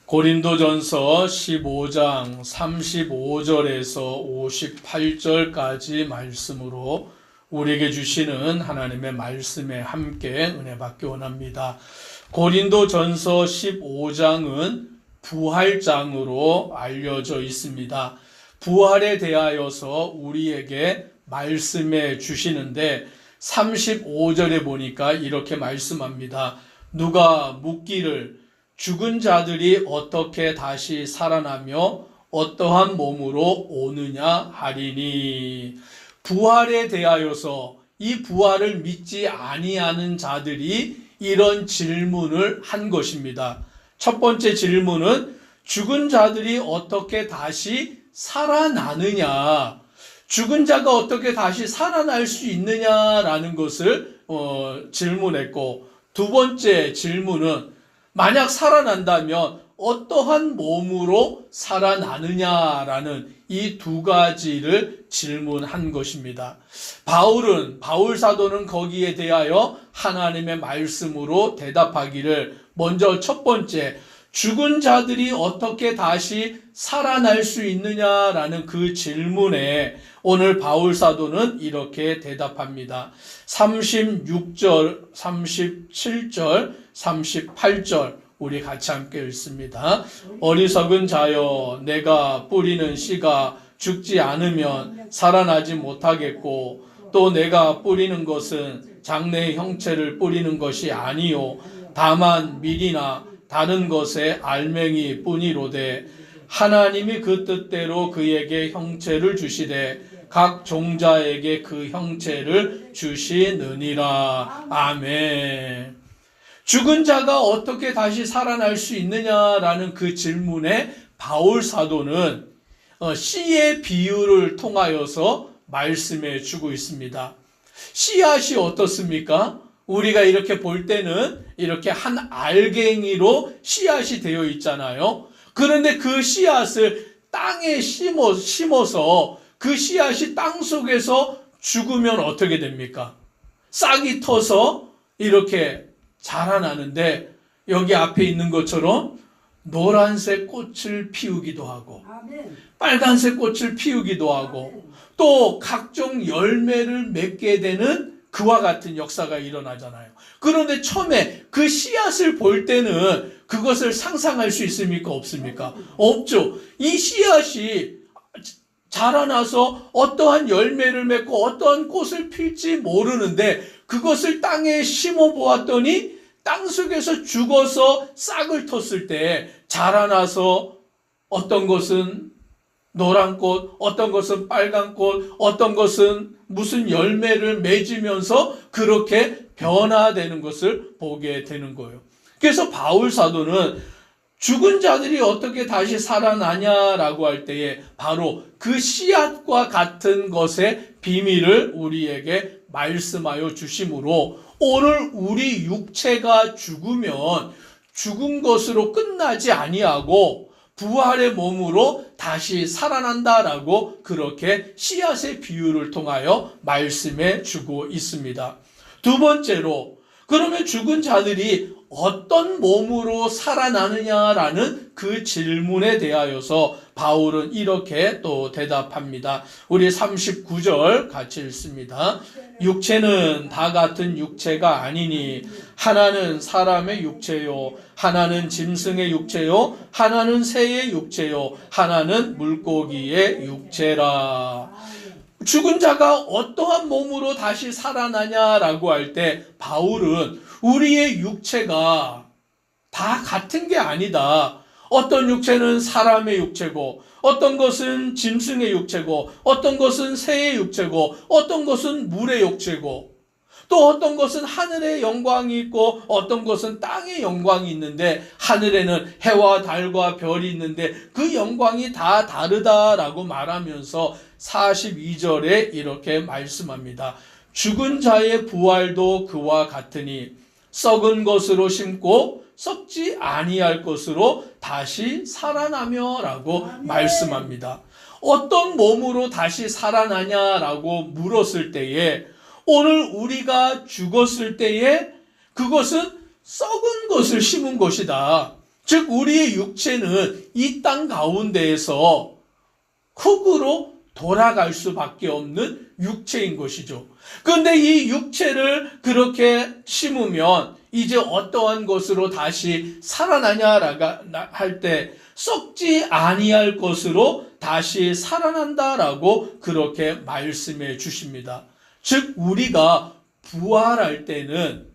고린도전서 15장 35절에서 58절까지 말씀으로 우리에게 주시는 하나님의 말씀에 함께 은혜 받기 원합니다. 고린도전서 15장은 부활장으로 알려져 있습니다. 부활에 대하여서 우리에게 말씀해 주시는데 35절에 보니까 이렇게 말씀합니다. 누가 묻기를 죽은 자들이 어떻게 다시 살아나며 어떠한 몸으로 오느냐 하리니, 부활에 대하여서 이 부활을 믿지 아니하는 자들이 이런 질문을 한 것입니다. 첫 번째 질문은 죽은 자들이 어떻게 다시 살아나느냐, 죽은 자가 어떻게 다시 살아날 수 있느냐라는 것을 질문했고, 두 번째 질문은 만약 살아난다면 어떠한 몸으로 살아나느냐라는 이 두 가지를 질문한 것입니다. 바울 사도는 거기에 대하여 하나님의 말씀으로 대답하기를, 먼저 첫 번째, 죽은 자들이 어떻게 다시 살아날 수 있느냐라는 그 질문에 오늘 바울 사도는 이렇게 대답합니다. 36절, 37절, 38절 우리 같이 함께 읽습니다. 어리석은 자여, 내가 뿌리는 씨가 죽지 않으면 살아나지 못하겠고, 또 내가 뿌리는 것은 장래의 형체를 뿌리는 것이 아니요 다만 밀이나 다른 것의 알맹이 뿐이로되, 하나님이 그 뜻대로 그에게 형체를 주시되 각 종자에게 그 형체를 주시느니라. 아멘. 죽은 자가 어떻게 다시 살아날 수 있느냐라는 그 질문에 바울 사도는 씨의 비유를 통하여서 말씀해 주고 있습니다. 씨앗이 어떻습니까? 우리가 이렇게 볼 때는 이렇게 한 알갱이로 씨앗이 되어 있잖아요. 그런데 그 씨앗을 땅에 심어서 그 씨앗이 땅 속에서 죽으면 어떻게 됩니까? 싹이 터서 이렇게 자라나는데, 여기 앞에 있는 것처럼 노란색 꽃을 피우기도 하고 빨간색 꽃을 피우기도 하고 또 각종 열매를 맺게 되는 그와 같은 역사가 일어나잖아요. 그런데 처음에 그 씨앗을 볼 때는 그것을 상상할 수 있습니까? 없습니까? 없죠. 이 씨앗이 자라나서 어떠한 열매를 맺고 어떠한 꽃을 필지 모르는데, 그것을 땅에 심어 보았더니 땅 속에서 죽어서 싹을 텄을 때 자라나서 어떤 것은 노란 꽃, 어떤 것은 빨간 꽃, 어떤 것은 무슨 열매를 맺으면서 그렇게 변화되는 것을 보게 되는 거예요. 그래서 바울 사도는 죽은 자들이 어떻게 다시 살아나냐라고 할 때에 바로 그 씨앗과 같은 것의 비밀을 우리에게 말씀하여 주심으로, 오늘 우리 육체가 죽으면 죽은 것으로 끝나지 아니하고 부활의 몸으로 다시 살아난다라고 그렇게 씨앗의 비유를 통하여 말씀해 주고 있습니다. 두 번째로, 그러면 죽은 자들이 어떤 몸으로 살아나느냐라는 그 질문에 대하여서 바울은 이렇게 또 대답합니다. 우리 39절 같이 읽습니다. 육체는 다 같은 육체가 아니니, 하나는 사람의 육체요, 하나는 짐승의 육체요, 하나는 새의 육체요, 하나는 물고기의 육체라. 죽은 자가 어떠한 몸으로 다시 살아나냐라고 할 때 바울은 우리의 육체가 다 같은 게 아니다. 어떤 육체는 사람의 육체고, 어떤 것은 짐승의 육체고, 어떤 것은 새의 육체고, 어떤 것은 물의 육체고, 또 어떤 것은 하늘의 영광이 있고 어떤 것은 땅의 영광이 있는데, 하늘에는 해와 달과 별이 있는데 그 영광이 다 다르다라고 말하면서 42절에 이렇게 말씀합니다. 죽은 자의 부활도 그와 같으니, 썩은 것으로 심고 썩지 아니할 것으로 다시 살아나며 라고 말씀합니다. 어떤 몸으로 다시 살아나냐라고 물었을 때에, 오늘 우리가 죽었을 때에 그것은 썩은 것을 심은 것이다. 즉 우리의 육체는 이 땅 가운데에서 흙으로 돌아갈 수밖에 없는 육체인 것이죠. 그런데 이 육체를 그렇게 심으면 이제 어떠한 것으로 다시 살아나냐라고 할 때 썩지 아니할 것으로 다시 살아난다라고 그렇게 말씀해 주십니다. 즉 우리가 부활할 때는,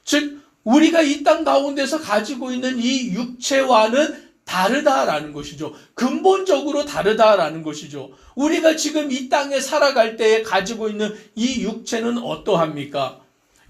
즉 우리가 이 땅 가운데서 가지고 있는 이 육체와는 다르다라는 것이죠. 근본적으로 다르다라는 것이죠. 우리가 지금 이 땅에 살아갈 때에 가지고 있는 이 육체는 어떠합니까?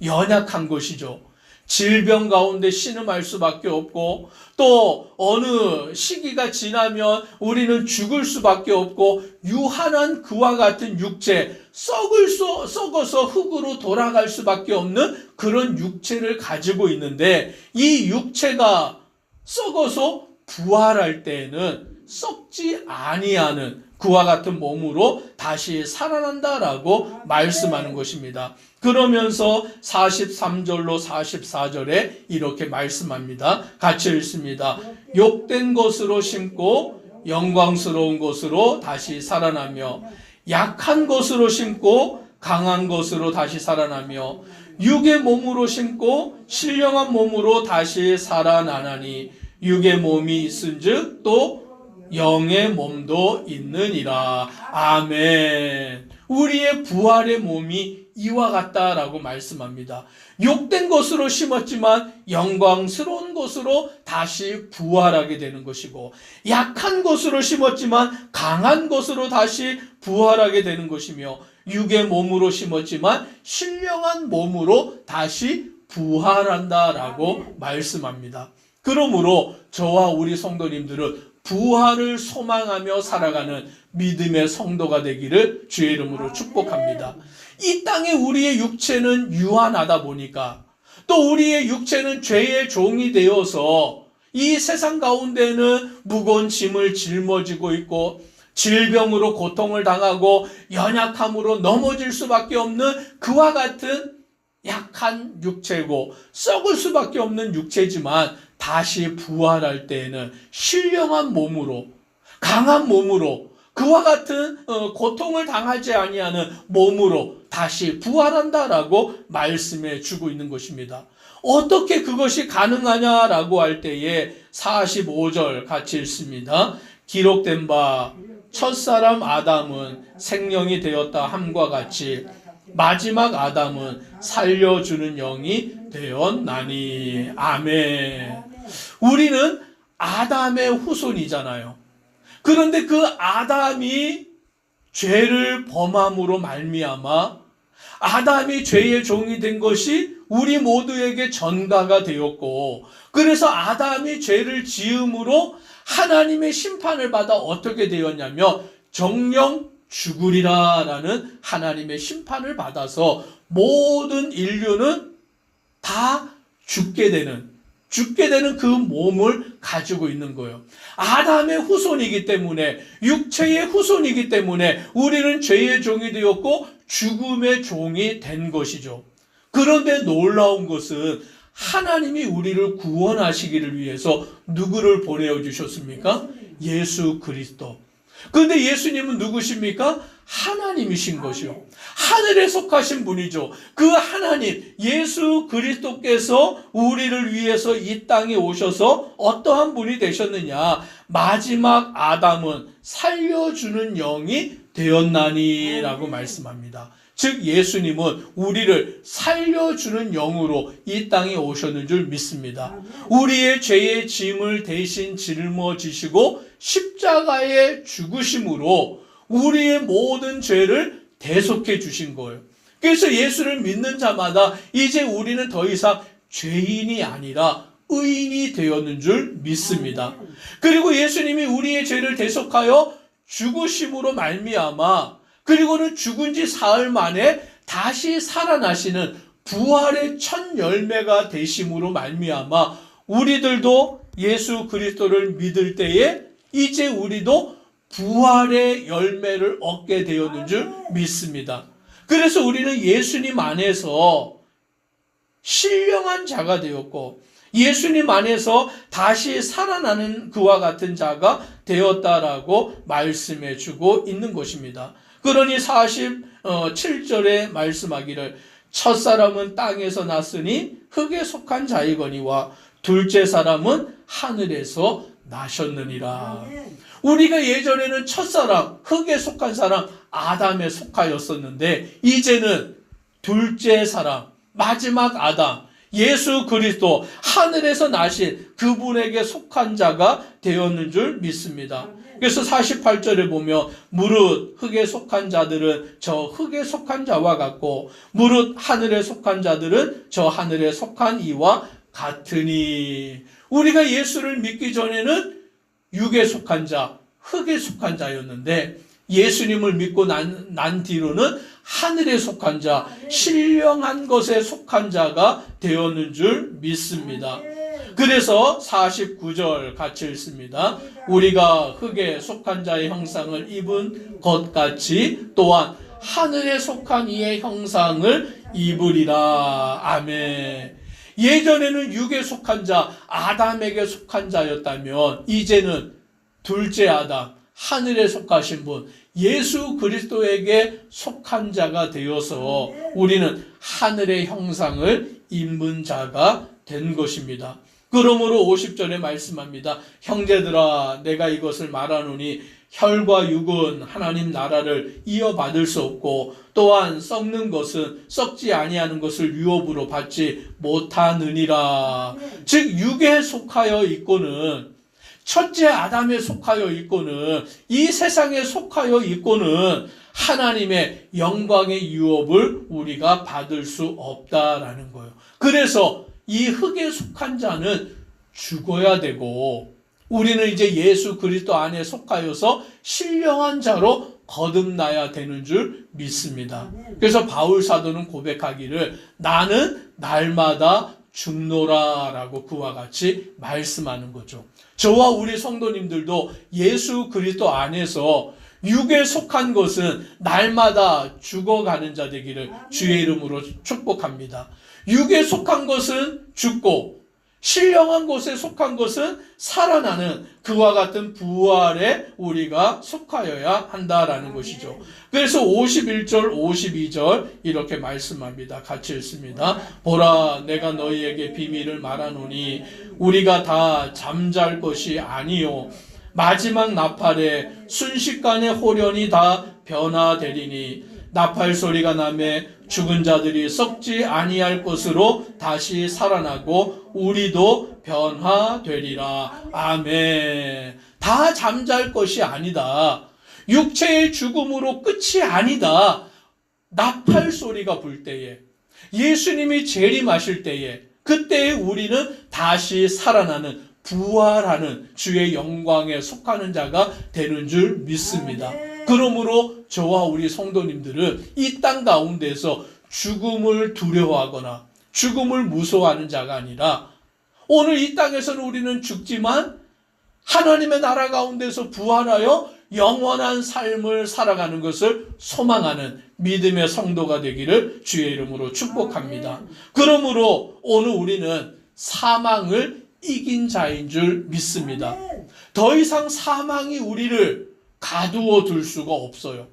연약한 것이죠. 질병 가운데 신음할 수밖에 없고, 또 어느 시기가 지나면 우리는 죽을 수밖에 없고, 유한한 그와 같은 육체, 썩어서 흙으로 돌아갈 수밖에 없는 그런 육체를 가지고 있는데, 이 육체가 썩어서 부활할 때에는 썩지 아니하는 그와 같은 몸으로 다시 살아난다라고 말씀하는 것입니다. 그러면서 43절로 44절에 이렇게 말씀합니다. 같이 읽습니다. 욕된 것으로 심고 영광스러운 것으로 다시 살아나며, 약한 것으로 심고 강한 것으로 다시 살아나며, 육의 몸으로 심고 신령한 몸으로 다시 살아나나니, 육의 몸이 있은즉 또 영의 몸도 있느니라. 아멘. 우리의 부활의 몸이 이와 같다라고 말씀합니다. 욕된 것으로 심었지만 영광스러운 것으로 다시 부활하게 되는 것이고, 약한 것으로 심었지만 강한 것으로 다시 부활하게 되는 것이며, 육의 몸으로 심었지만 신령한 몸으로 다시 부활한다라고 말씀합니다. 그러므로 저와 우리 성도님들은 부활을 소망하며 살아가는 믿음의 성도가 되기를 주의 이름으로 축복합니다. 이 땅에 우리의 육체는 유한하다 보니까, 또 우리의 육체는 죄의 종이 되어서 이 세상 가운데는 무거운 짐을 짊어지고 있고, 질병으로 고통을 당하고 연약함으로 넘어질 수밖에 없는 그와 같은 약한 육체고 썩을 수밖에 없는 육체지만, 다시 부활할 때에는 신령한 몸으로, 강한 몸으로, 그와 같은 고통을 당하지 아니하는 몸으로 다시 부활한다라고 말씀해 주고 있는 것입니다. 어떻게 그것이 가능하냐라고 할 때에 45절 같이 읽습니다. 기록된 바 첫사람 아담은 생명이 되었다 함과 같이 마지막 아담은 살려주는 영이 되었나니. 아멘. 우리는 아담의 후손이잖아요. 그런데 그 아담이 죄를 범함으로 말미암아 아담이 죄의 종이 된 것이 우리 모두에게 전가가 되었고, 그래서 아담이 죄를 지음으로 하나님의 심판을 받아 어떻게 되었냐면 정령 죽으리라라는 하나님의 심판을 받아서 모든 인류는 다 죽게 되는 그 몸을 가지고 있는 거예요. 아담의 후손이기 때문에, 육체의 후손이기 때문에 우리는 죄의 종이 되었고 죽음의 종이 된 것이죠. 그런데 놀라운 것은 하나님이 우리를 구원하시기를 위해서 누구를 보내주셨습니까? 예수 그리스도. 그런데 예수님은 누구십니까? 하나님이신 것이요. 하늘에 속하신 분이죠. 그 하나님, 예수 그리스도께서 우리를 위해서 이 땅에 오셔서 어떠한 분이 되셨느냐? 마지막 아담은 살려주는 영이 되었나니 라고 말씀합니다. 즉 예수님은 우리를 살려주는 영으로 이 땅에 오셨는 줄 믿습니다. 우리의 죄의 짐을 대신 짊어지시고 십자가에 죽으심으로 우리의 모든 죄를 대속해 주신 거예요. 그래서 예수를 믿는 자마다 이제 우리는 더 이상 죄인이 아니라 의인이 되었는 줄 믿습니다. 그리고 예수님이 우리의 죄를 대속하여 죽으심으로 말미암아, 그리고는 죽은 지 사흘 만에 다시 살아나시는 부활의 첫 열매가 되심으로 말미암아 우리들도 예수 그리스도를 믿을 때에 이제 우리도 부활의 열매를 얻게 되었는 줄 믿습니다. 그래서 우리는 예수님 안에서 신령한 자가 되었고, 예수님 안에서 다시 살아나는 그와 같은 자가 되었다라고 말씀해 주고 있는 것입니다. 그러니 47절에 말씀하기를 첫사람은 땅에서 났으니 흙에 속한 자이거니와 둘째 사람은 하늘에서 나셨느니라. 우리가 예전에는 첫사람, 흙에 속한 사람 아담에 속하였었는데 이제는 둘째 사람, 마지막 아담, 예수 그리스도 하늘에서 나신 그분에게 속한 자가 되었는 줄 믿습니다. 그래서 48절에 보면 무릇 흙에 속한 자들은 저 흙에 속한 자와 같고 무릇 하늘에 속한 자들은 저 하늘에 속한 이와 같으니, 우리가 예수를 믿기 전에는 육에 속한 자, 흙에 속한 자였는데 예수님을 믿고 난 뒤로는 하늘에 속한 자, 신령한 것에 속한 자가 되었는 줄 믿습니다. 그래서 49절 같이 읽습니다. 우리가 흙에 속한 자의 형상을 입은 것 같이 또한 하늘에 속한 이의 형상을 입으리라. 아멘. 예전에는 육에 속한 자, 아담에게 속한 자였다면 이제는 둘째 아담, 하늘에 속하신 분, 예수 그리스도에게 속한 자가 되어서 우리는 하늘의 형상을 입은 자가 된 것입니다. 그러므로 50절에 말씀합니다. 형제들아, 내가 이것을 말하노니 혈과 육은 하나님 나라를 이어받을 수 없고 또한 썩는 것은 썩지 아니하는 것을 유업으로 받지 못하느니라. 즉 육에 속하여 있고는, 첫째 아담에 속하여 있고는, 이 세상에 속하여 있고는 하나님의 영광의 유업을 우리가 받을 수 없다라는 거예요. 그래서 이 흙에 속한 자는 죽어야 되고 우리는 이제 예수 그리스도 안에 속하여서 신령한 자로 거듭나야 되는 줄 믿습니다. 그래서 바울 사도는 고백하기를 나는 날마다 죽노라라고 그와 같이 말씀하는 거죠. 저와 우리 성도님들도 예수 그리스도 안에서 육에 속한 것은 날마다 죽어가는 자 되기를 주의 이름으로 축복합니다. 육에 속한 것은 죽고 신령한 곳에 속한 것은 살아나는 그와 같은 부활에 우리가 속하여야 한다라는 것이죠. 그래서 51절, 52절 이렇게 말씀합니다. 같이 읽습니다. 보라, 내가 너희에게 비밀을 말하노니 우리가 다 잠잘 것이 아니요 마지막 나팔에 순식간에 호련히 다 변화되리니 나팔 소리가 나매 죽은 자들이 썩지 아니할 것으로 다시 살아나고 우리도 변화되리라. 아멘. 다 잠잘 것이 아니다. 육체의 죽음으로 끝이 아니다. 나팔 소리가 불 때에, 예수님이 재림하실 때에, 그때에 우리는 다시 살아나는, 부활하는 주의 영광에 속하는 자가 되는 줄 믿습니다. 그러므로 저와 우리 성도님들은 이 땅 가운데서 죽음을 두려워하거나 죽음을 무서워하는 자가 아니라 오늘 이 땅에서는 우리는 죽지만 하나님의 나라 가운데서 부활하여 영원한 삶을 살아가는 것을 소망하는 믿음의 성도가 되기를 주의 이름으로 축복합니다. 그러므로 오늘 우리는 사망을 이긴 자인 줄 믿습니다. 더 이상 사망이 우리를 가두어 둘 수가 없어요.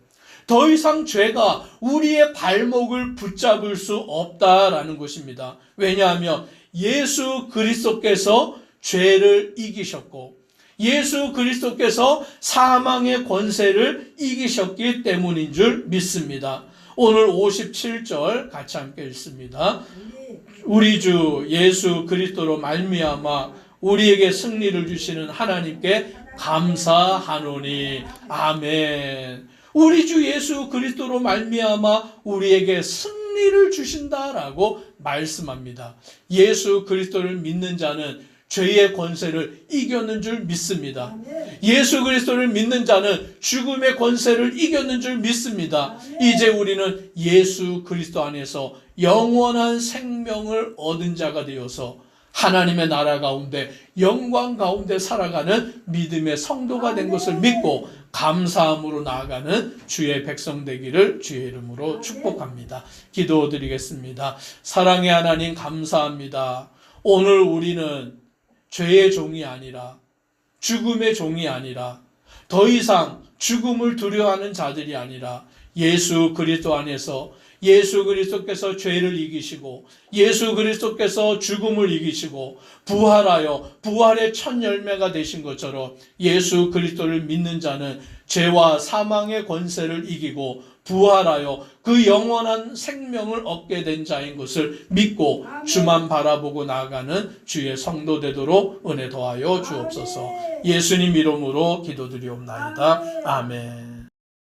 더 이상 죄가 우리의 발목을 붙잡을 수 없다라는 것입니다. 왜냐하면 예수 그리스도께서 죄를 이기셨고 예수 그리스도께서 사망의 권세를 이기셨기 때문인 줄 믿습니다. 오늘 57절 같이 함께 읽습니다. 우리 주 예수 그리스도로 말미암아 우리에게 승리를 주시는 하나님께 감사하노니. 아멘. 우리 주 예수 그리스도로 말미암아 우리에게 승리를 주신다라고 말씀합니다. 예수 그리스도를 믿는 자는 죄의 권세를 이겼는 줄 믿습니다. 예수 그리스도를 믿는 자는 죽음의 권세를 이겼는 줄 믿습니다. 이제 우리는 예수 그리스도 안에서 영원한 생명을 얻은 자가 되어서 하나님의 나라 가운데 영광 가운데 살아가는 믿음의 성도가 된 것을 믿고 감사함으로 나아가는 주의 백성 되기를 주의 이름으로 축복합니다. 기도드리겠습니다. 사랑의 하나님 감사합니다. 오늘 우리는 죄의 종이 아니라 죽음의 종이 아니라 더 이상 죽음을 두려워하는 자들이 아니라 예수 그리스도 안에서 예수 그리스도께서 죄를 이기시고 예수 그리스도께서 죽음을 이기시고 부활하여 부활의 첫 열매가 되신 것처럼 예수 그리스도를 믿는 자는 죄와 사망의 권세를 이기고 부활하여 그 영원한 생명을 얻게 된 자인 것을 믿고 주만 바라보고 나아가는 주의 성도 되도록 은혜 더하여 주옵소서. 예수님 이름으로 기도드리옵나이다. 아멘.